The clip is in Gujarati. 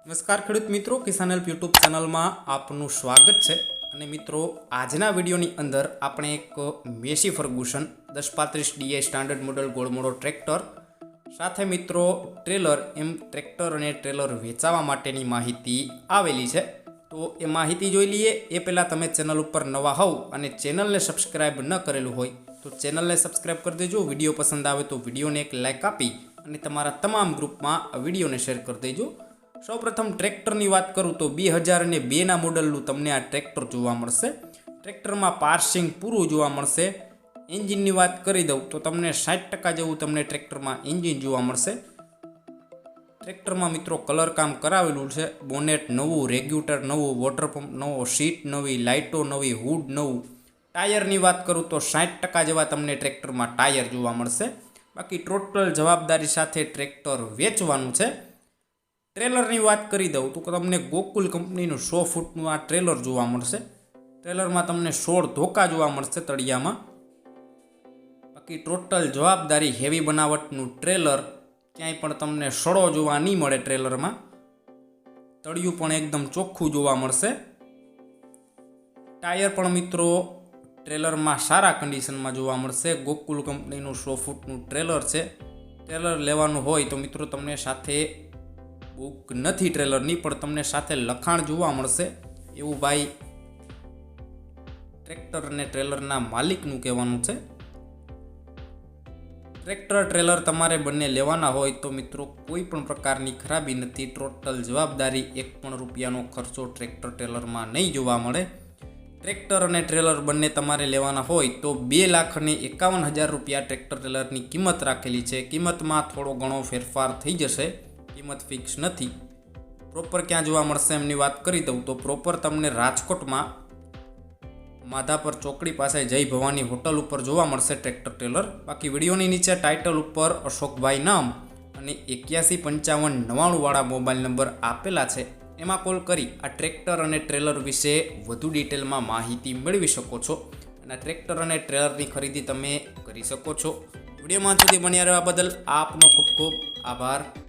નમસ્કાર ખેડૂત મિત્રો, કિસાન હેલ્પ યુટ્યુબ ચેનલમાં આપનું સ્વાગત છે। અને મિત્રો, આજના વિડીયોની અંદર આપણે એક Massey Ferguson 1035 DI standard model ગોળમોડો ટ્રેક્ટર સાથે મિત્રો ટ્રેલર એમ ટ્રેક્ટર અને ટ્રેલર વેચાવા માટેની માહિતી આવેલી છે। તો એ માહિતી જોઈ લઈએ એ પહેલાં તમે ચેનલ ઉપર નવા હોવ અને ચેનલને સબસ્ક્રાઈબ ન કરેલું હોય તો ચેનલને સબસ્ક્રાઈબ કરી દેજો। વિડીયો પસંદ આવે તો વિડીયોને એક લાઇક આપી અને તમારા તમામ ગ્રુપમાં આ વિડીયોને શેર કરી દેજો। સૌપ્રથમ ટ્રેક્ટરની વાત કરું તો 2002ના મોડલનું તમને આ ટ્રેક્ટર જોવા મળશે। ટ્રેક્ટરમાં પાર્સિંગ પૂરું જોવા મળશે। એન્જિનની વાત કરી દઉં તો તમને 60% જેવું તમને ટ્રેક્ટરમાં એન્જિન જોવા મળશે। ટ્રેક્ટરમાં મિત્રો કલર કામ કરાવેલું છે। બોનેટ નવું, રેગ્યુલેટર નવું, વોટર પંપ નવો, સીટ નવી, લાઇટો નવી, હુડ નવું। ટાયરની વાત કરું તો 60% જેવા તમને ટ્રેક્ટરમાં ટાયર જોવા મળશે। બાકી ટોટલ જવાબદારી સાથે ટ્રેક્ટર વેચવાનું છે। ટ્રેલરની વાત કરી દઉં તો તમને ગોકુલ કંપનીનું 100 ફૂટનું આ ટ્રેલર જોવા મળશે। ટ્રેલરમાં તમને 16 ધોકા જોવા મળશે તળિયામાં। બાકી ટોટલ જવાબદારી હેવી બનાવટનું ટ્રેલર, ક્યાંય પણ તમને સડો જોવા નહીં મળે। ટ્રેલરમાં તળિયું પણ એકદમ ચોખ્ખું જોવા મળશે। ટાયર પણ મિત્રો ટ્રેલરમાં સારા કન્ડિશનમાં જોવા મળશે। ગોકુલ કંપનીનું 100 ફૂટનું ટ્રેલર છે। ટ્રેલર લેવાનું હોય તો મિત્રો તમને સાથે બુક નથી ટ્રેલરની, પણ તમને સાથે લખાણ જોવા મળશે એવું ભાઈ ટ્રેક્ટર અને ટ્રેલરના માલિકનું કહેવાનું છે। ટ્રેક્ટર ટ્રેલર તમારે બંને લેવાના હોય તો મિત્રો કોઈ પણ પ્રકારની ખરાબી નથી। ટોટલ જવાબદારી 1 પણ રૂપિયાનો ખર્ચો ટ્રેક્ટર ટ્રેલરમાં નહીં જોવા મળે। ટ્રેક્ટર અને ટ્રેલર બંને તમારે લેવાના હોય તો 2,51,000 રૂપિયા ટ્રેક્ટર ટ્રેલરની કિંમત રાખેલી છે। કિંમતમાં થોડો ઘણો ફેરફાર થઈ જશે, કિંમત ફિક્સ નથી। પ્રોપર ક્યાં જોવા મળશે એમની વાત કરી દઉં તો પ્રોપર તમને રાજકોટમાં માધાપર ચોકડી પાસે જય ભવાની હોટલ ઉપર જોવા મળશે ટ્રેક્ટર ટ્રેલર। બાકી વિડીયોની નીચે ટાઇટલ ઉપર અશોકભાઈ નામ અને 815599 વાળા મોબાઈલ નંબર આપેલા છે, એમાં કોલ કરી આ ટ્રેક્ટર અને ટ્રેલર વિશે વધુ ડિટેલમાં માહિતી મેળવી શકો છો અને ટ્રેક્ટર અને ટ્રેલરની ખરીદી તમે કરી શકો છો। વિડીયોમાં સુધી બન્યા રહેવા બદલ આપનો ખૂબ ખૂબ આભાર।